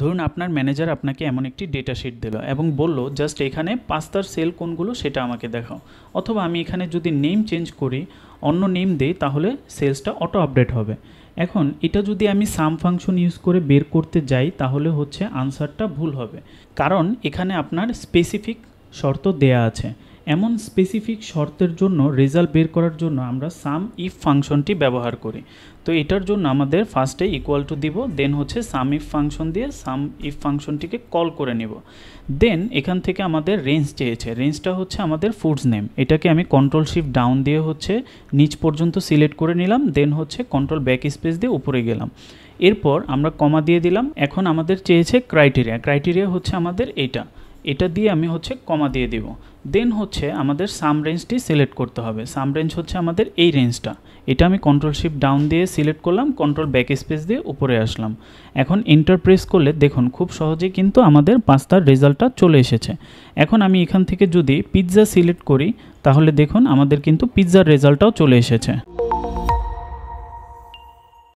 ধরুন আপনার ম্যানেজার আপনাকে এমন একটি ডেটা শিট দিল এবং বলল জাস্ট এখানে পাস্তার সেল কোনগুলো সেটা আমাকে দেখাও, অথবা আমি এখানে যদি নেম চেঞ্জ করি, অন্য নেম দেই, তাহলে সেলসটা অটো আপডেট হবে। এখন এটা যদি আমি সাম ফাংশন ইউজ করে বের করতে যাই তাহলে হচ্ছে আনসারটা ভুল হবে, কারণ এখানে আপনার স্পেসিফিক শর্ত দেয়া আছে। এমন স্পেসিফিক শর্তের জন্য রেজাল্ট বের করার জন্য আমরা সাম ইফ ফাংশনটি ব্যবহার করি। তো এটার জন্য আমাদের ফার্স্টে ইকুয়াল টু দিব, দেন হচ্ছে সাম ইফ ফাংশন দিয়ে সাম ইফ ফাংশনটিকে কল করে নিব। দেন এখান থেকে আমাদের রেঞ্জ চেয়েছে, রেঞ্জটা হচ্ছে আমাদের ফুডস নেম, এটাকে আমি কন্ট্রোল শিফট ডাউন দিয়ে হচ্ছে নিচ পর্যন্ত সিলেক্ট করে নিলাম, দেন হচ্ছে কন্ট্রোল ব্যাক স্পেস দিয়ে উপরে গেলাম। এরপর আমরা কমা দিয়ে দিলাম। এখন আমাদের চেয়েছে ক্রাইটেরিয়া, ক্রাইটেরিয়া হচ্ছে আমাদের এটা দিয়ে আমি হচ্ছে কমা দিয়ে দিব। দেন হচ্ছে আমাদের সাম রেঞ্জটি সিলেক্ট করতে হবে, সাম রেঞ্জ হচ্ছে আমাদের এই রেঞ্জটা, এটা আমি কন্ট্রোল শিফট ডাউন দিয়ে সিলেক্ট করলাম, কন্ট্রোল ব্যাক স্পেস দিয়ে উপরে আসলাম। এখন এন্টার প্রেস করলে দেখুন খুব সহজেই কিন্তু আমাদের পাস্তার রেজাল্টটা চলে এসেছে। এখন আমি এখান থেকে যদি পিৎজা সিলেক্ট করি তাহলে দেখুন আমাদের কিন্তু পিৎজার রেজাল্টটাও চলে এসেছে।